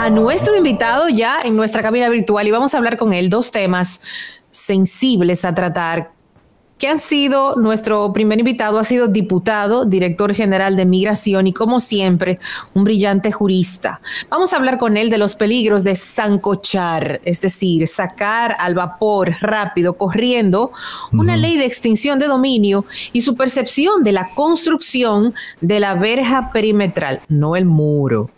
a nuestro invitado ya en nuestra cabina virtual y vamos a hablar con él dos temas sensibles a tratar. Que han sido, nuestro primer invitado ha sido diputado, director general de Migración y, como siempre, un brillante jurista. Vamos a hablar con él de los peligros de sancochar, es decir, sacar al vapor rápido, corriendo, una ley de extinción de dominio y su percepción de la construcción de la verja perimetral, no el muro,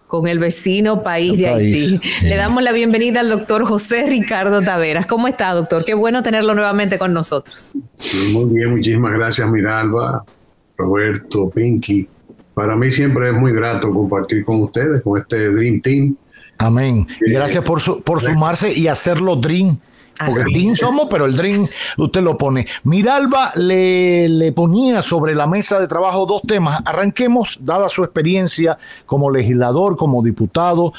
con el vecino país de Haití. Le damos la bienvenida al doctor José Ricardo Taveras. ¿Cómo está, doctor? Qué bueno tenerlo nuevamente con nosotros. Sí, muy bien, muchísimas gracias, Miralba, Roberto, Pinky. Para mí siempre es muy grato compartir con ustedes, con este Dream Team. Amén. Y gracias por sumarse y hacerlo Dream. Porque el Dream somos, pero el Dream usted lo pone. Miralba le ponía sobre la mesa de trabajo dos temas. Arranquemos, dada su experiencia como legislador, como diputado,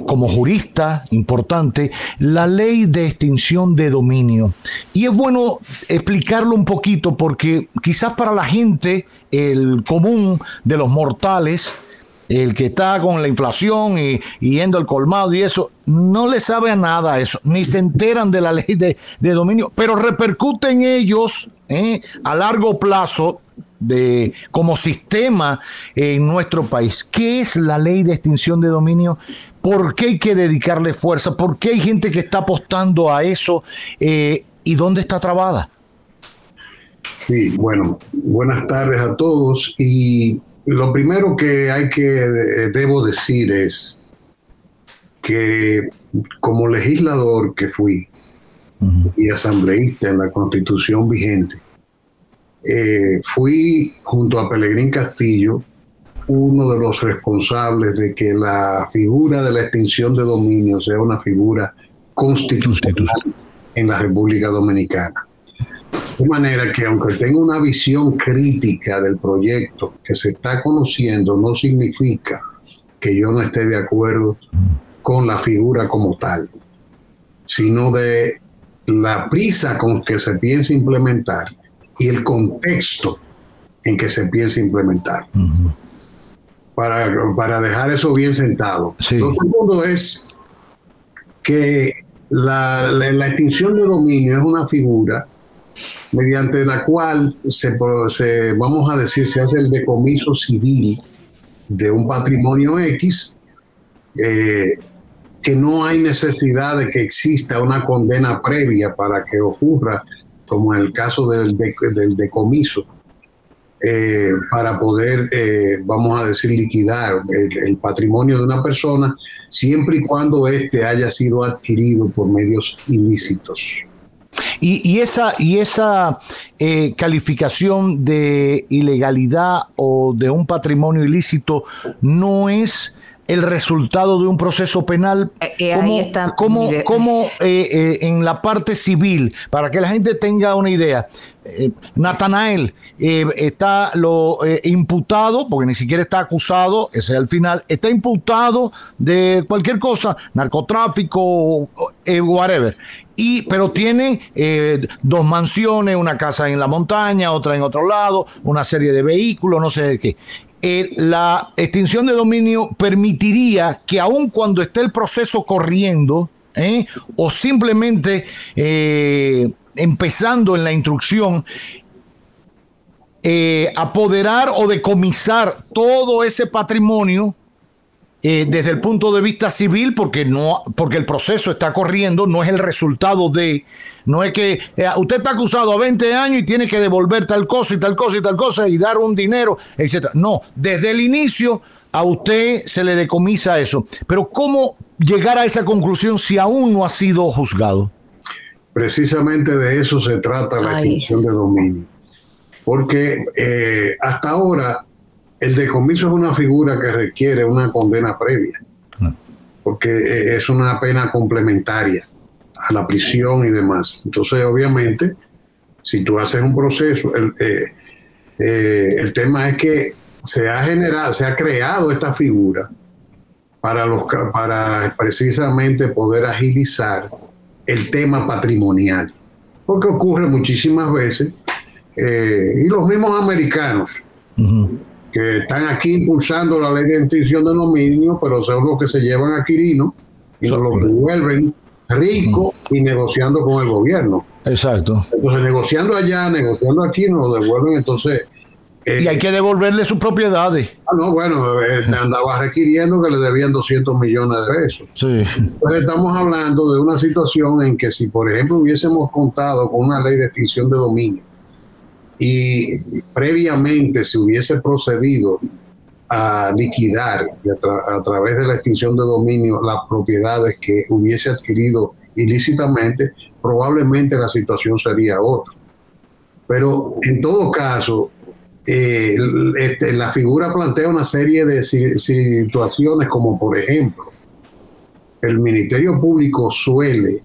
como jurista importante, la ley de extinción de dominio. Y es bueno explicarlo un poquito porque quizás para la gente, el común de los mortales, el que está con la inflación y yendo al colmado y eso, no le sabe a nada eso, ni se enteran de la ley de dominio, pero repercute en ellos a largo plazo como sistema en nuestro país. ¿Qué es la ley de extinción de dominio? ¿Por qué hay que dedicarle fuerza? ¿Por qué hay gente que está apostando a eso? ¿Y dónde está trabada? Sí, bueno, buenas tardes a todos. Y lo primero que debo decir es que como legislador que fui y asambleísta en la Constitución vigente, fui junto a Pelegrín Castillo uno de los responsables de que la figura de la extinción de dominio sea una figura constitucional en la República Dominicana. De manera que aunque tenga una visión crítica del proyecto que se está conociendo, no significa que yo no esté de acuerdo con la figura como tal, sino de la prisa con que se piensa implementar y el contexto en que se piensa implementar. Para dejar eso bien sentado. Sí. Lo segundo es que la extinción de dominio es una figura mediante la cual vamos a decir, se hace el decomiso civil de un patrimonio X, que no hay necesidad de que exista una condena previa para que ocurra, como en el caso del decomiso, para poder, vamos a decir, liquidar el patrimonio de una persona, siempre y cuando éste haya sido adquirido por medios ilícitos. Y esa calificación de ilegalidad o de un patrimonio ilícito no es el resultado de un proceso penal, como en la parte civil, para que la gente tenga una idea. Natanael está imputado, porque ni siquiera está acusado, ese es el final, está imputado de cualquier cosa, narcotráfico, whatever, pero tiene dos mansiones, una casa en la montaña, otra en otro lado, una serie de vehículos, no sé de qué. La extinción de dominio permitiría que aun cuando esté el proceso corriendo, o simplemente empezando en la instrucción, apoderar o decomisar todo ese patrimonio desde el punto de vista civil, porque el proceso está corriendo, no es el resultado no es que usted está acusado a 20 años y tiene que devolver tal cosa y tal cosa y tal cosa y dar un dinero, etc. No, desde el inicio a usted se le decomisa eso. Pero ¿cómo llegar a esa conclusión si aún no ha sido juzgado? Precisamente de eso se trata la extinción de dominio. Porque hasta ahora el decomiso es una figura que requiere una condena previa, porque es una pena complementaria a la prisión y demás. Entonces, obviamente, si tú haces un proceso, el tema es que se ha creado esta figura para precisamente poder agilizar el tema patrimonial, porque ocurre muchísimas veces, y los mismos americanos que están aquí impulsando la ley de extinción de dominio, pero son los que se llevan a Quirino y los que vuelven ricos y negociando con el gobierno. Exacto. Entonces, negociando allá, negociando aquí, nos lo devuelven, entonces... y hay que devolverle sus propiedades. Andaba requiriendo que le debían 200 millones de pesos. Sí. Entonces estamos hablando de una situación en que si, por ejemplo, hubiésemos contado con una ley de extinción de dominio y previamente se hubiese procedido a liquidar a través de la extinción de dominio las propiedades que hubiese adquirido ilícitamente, probablemente la situación sería otra. Pero en todo caso, la figura plantea una serie de situaciones como, por ejemplo, el Ministerio Público suele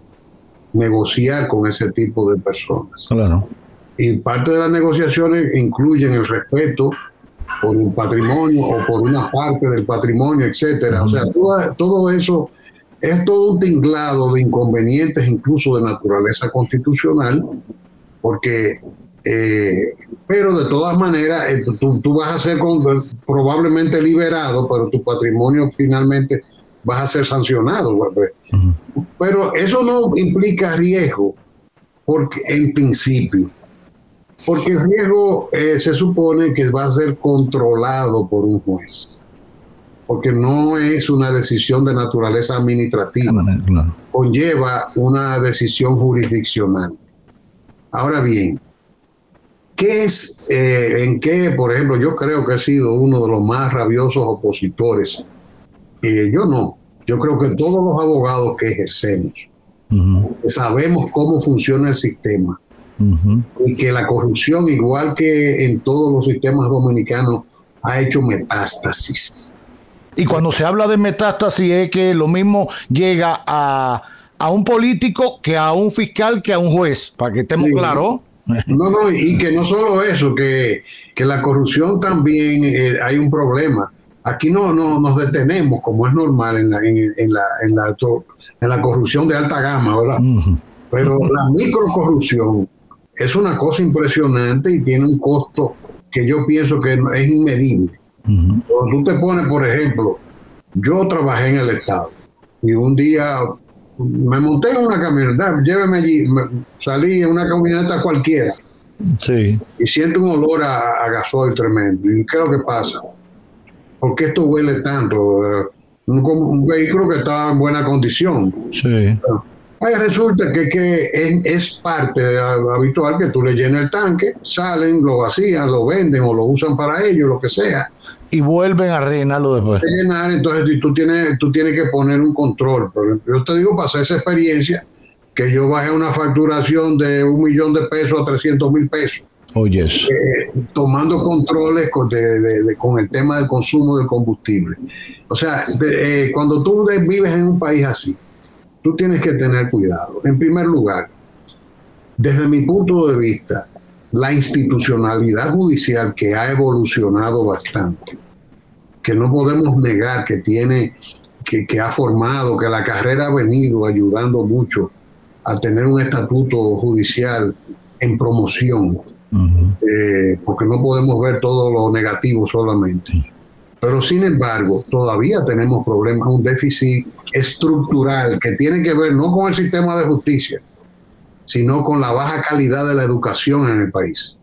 negociar con ese tipo de personas. Claro. Y parte de las negociaciones incluyen el respeto por un patrimonio o por una parte del patrimonio, etcétera. O sea, todo eso es todo un tinglado de inconvenientes, incluso de naturaleza constitucional, porque... pero de todas maneras tú vas a ser probablemente liberado, pero tu patrimonio finalmente vas a ser sancionado. Pero eso no implica riesgo, porque en principio, porque el riesgo se supone que va a ser controlado por un juez, porque no es una decisión de naturaleza administrativa, claro. Conlleva una decisión jurisdiccional. Ahora bien, ¿qué es, por ejemplo, yo creo que he sido uno de los más rabiosos opositores? Yo creo que todos los abogados que ejercemos sabemos cómo funciona el sistema y que la corrupción, igual que en todos los sistemas dominicanos, ha hecho metástasis. Y cuando se habla de metástasis es que lo mismo llega a un político que a un fiscal que a un juez, para que estemos claros. No, y que no solo eso, que la corrupción también hay un problema. Aquí no nos detenemos, como es normal en la corrupción de alta gama, ¿verdad? Pero la microcorrupción es una cosa impresionante y tiene un costo que yo pienso que es inmedible. Cuando tú te pones, por ejemplo, yo trabajé en el Estado y un día me monté en una camioneta, lléveme allí, salí en una camioneta cualquiera, y siento un olor a gasoil tremendo. ¿Y qué es lo que pasa? ¿Por qué esto huele tanto? Un vehículo que estaba en buena condición. Ahí resulta que es parte habitual que tú le llenas el tanque, salen, lo vacían, lo venden o lo usan para ellos, lo que sea. Y vuelven a rellenarlo después. Entonces tú tienes que poner un control. Por ejemplo, yo te digo, pasé esa experiencia, que yo bajé una facturación de $1 millón a 300,000 pesos. Tomando controles con el tema del consumo del combustible. O sea, cuando tú vives en un país así, tú tienes que tener cuidado. En primer lugar, desde mi punto de vista, la institucionalidad judicial, que ha evolucionado bastante, que no podemos negar que ha formado, que la carrera ha venido ayudando mucho a tener un estatuto judicial en promoción, porque no podemos ver todo lo negativo solamente. Pero sin embargo, todavía tenemos problemas, un déficit estructural que tiene que ver no con el sistema de justicia, sino con la baja calidad de la educación en el país.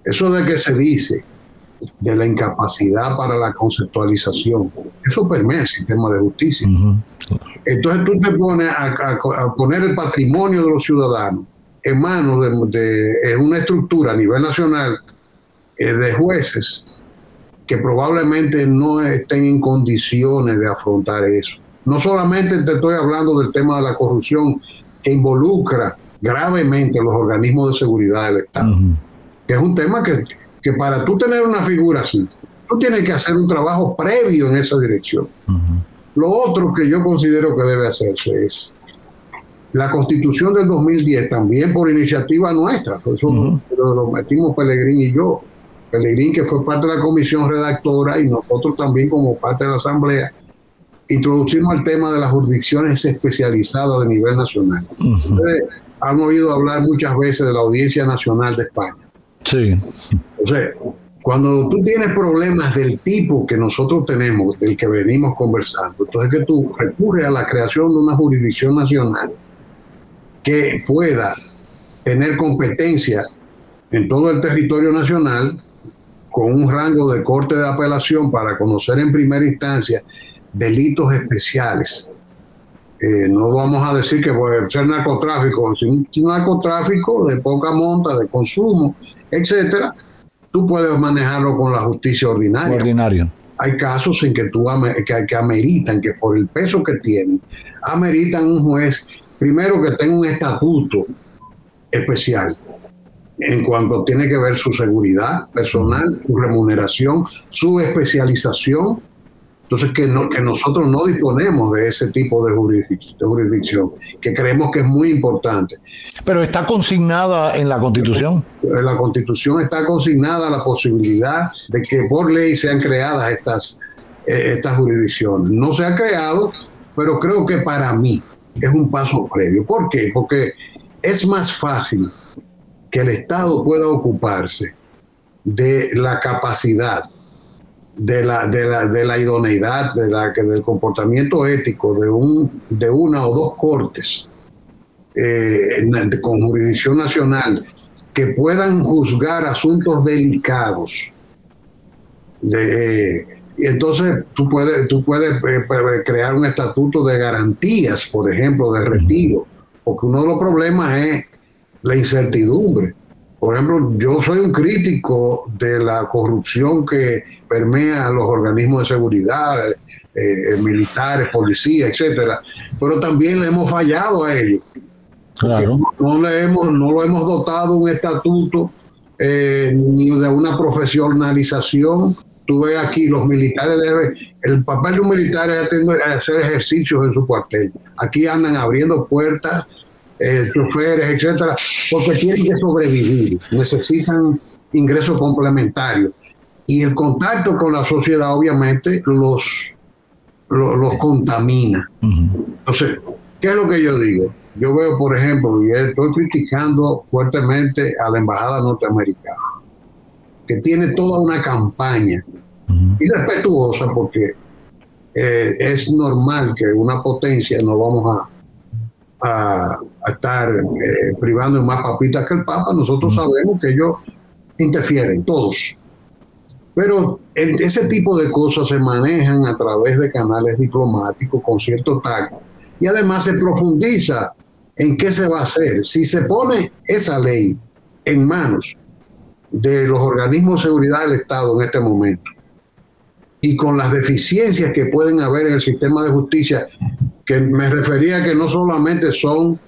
Eso de que se dice de la incapacidad para la conceptualización, eso permea el sistema de justicia. Entonces tú te pones a poner el patrimonio de los ciudadanos en manos de una estructura a nivel nacional de jueces que probablemente no estén en condiciones de afrontar eso. No solamente te estoy hablando del tema de la corrupción que involucra gravemente los organismos de seguridad del Estado, que es un tema que para tú tener una figura así, tú tienes que hacer un trabajo previo en esa dirección. Lo otro que yo considero que debe hacerse es la Constitución del 2010, también por iniciativa nuestra, por eso lo metimos Pelegrín y yo. Pelegrín, que fue parte de la comisión redactora, y nosotros también como parte de la Asamblea, introducimos el tema de las jurisdicciones especializadas de nivel nacional. Ustedes han oído hablar muchas veces de la Audiencia Nacional de España. Sí. Entonces, Cuando tú tienes problemas del tipo que nosotros tenemos, del que venimos conversando, entonces que tú recurres a la creación de una jurisdicción nacional que pueda tener competencia en todo el territorio nacional, con un rango de corte de apelación para conocer en primera instancia delitos especiales. No vamos a decir que puede ser narcotráfico, sino narcotráfico de poca monta, de consumo, etcétera. Tú puedes manejarlo con la justicia ordinaria. Hay casos en que que ameritan, que por el peso que tienen, ameritan un juez, primero que tenga un estatuto especial en cuanto tiene que ver su seguridad personal, su remuneración, su especialización. Entonces, que nosotros no disponemos de ese tipo de jurisdicción, que creemos que es muy importante. Pero está consignada en la Constitución. En la Constitución está consignada la posibilidad de que por ley sean creadas estas jurisdicciones. No se ha creado, pero creo que para mí es un paso previo. ¿Por qué? Porque es más fácil que el Estado pueda ocuparse de la capacidad, de la idoneidad, del comportamiento ético de una o dos cortes con jurisdicción nacional que puedan juzgar asuntos delicados. Y entonces tú puedes crear un estatuto de garantías, por ejemplo, de retiro, porque uno de los problemas es la incertidumbre. Por ejemplo, yo soy un crítico de la corrupción que permea a los organismos de seguridad, militares, policías, etcétera, pero también le hemos fallado a ellos. Claro. No lo hemos dotado un estatuto ni de una profesionalización. Tú ves aquí, los militares el papel de un militar es hacer ejercicios en su cuartel. Aquí andan abriendo puertas, choferes, etcétera, porque tienen que sobrevivir, necesitan ingresos complementarios. Y el contacto con la sociedad, obviamente, los contamina. Entonces, ¿qué es lo que yo digo? Yo veo, por ejemplo, y estoy criticando fuertemente a la embajada norteamericana, que tiene toda una campaña irrespetuosa, porque es normal que una potencia, no vamos a estar privando en más papitas que el Papa. Nosotros sabemos que ellos interfieren, todos. Pero ese tipo de cosas se manejan a través de canales diplomáticos con cierto tacto. Y además se profundiza en qué se va a hacer. Si se pone esa ley en manos de los organismos de seguridad del Estado en este momento, y con las deficiencias que pueden haber en el sistema de justicia, que me refería que no solamente son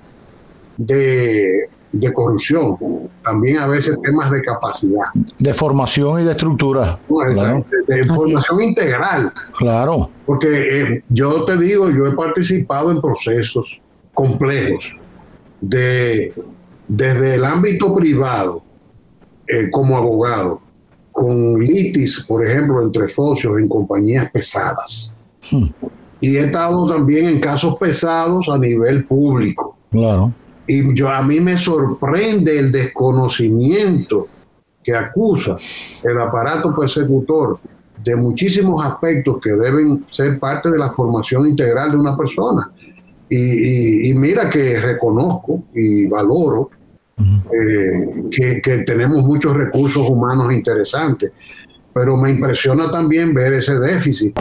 de corrupción, también a veces temas de capacidad. De formación y de estructura. Claro. De formación integral. Claro. Porque yo te digo, yo he participado en procesos complejos desde el ámbito privado como abogado, con litis, por ejemplo, entre socios en compañías pesadas. Y he estado también en casos pesados a nivel público. Claro. Y a mí me sorprende el desconocimiento que acusa el aparato persecutor de muchísimos aspectos que deben ser parte de la formación integral de una persona. Y mira que reconozco y valoro que tenemos muchos recursos humanos interesantes, pero me impresiona también ver ese déficit.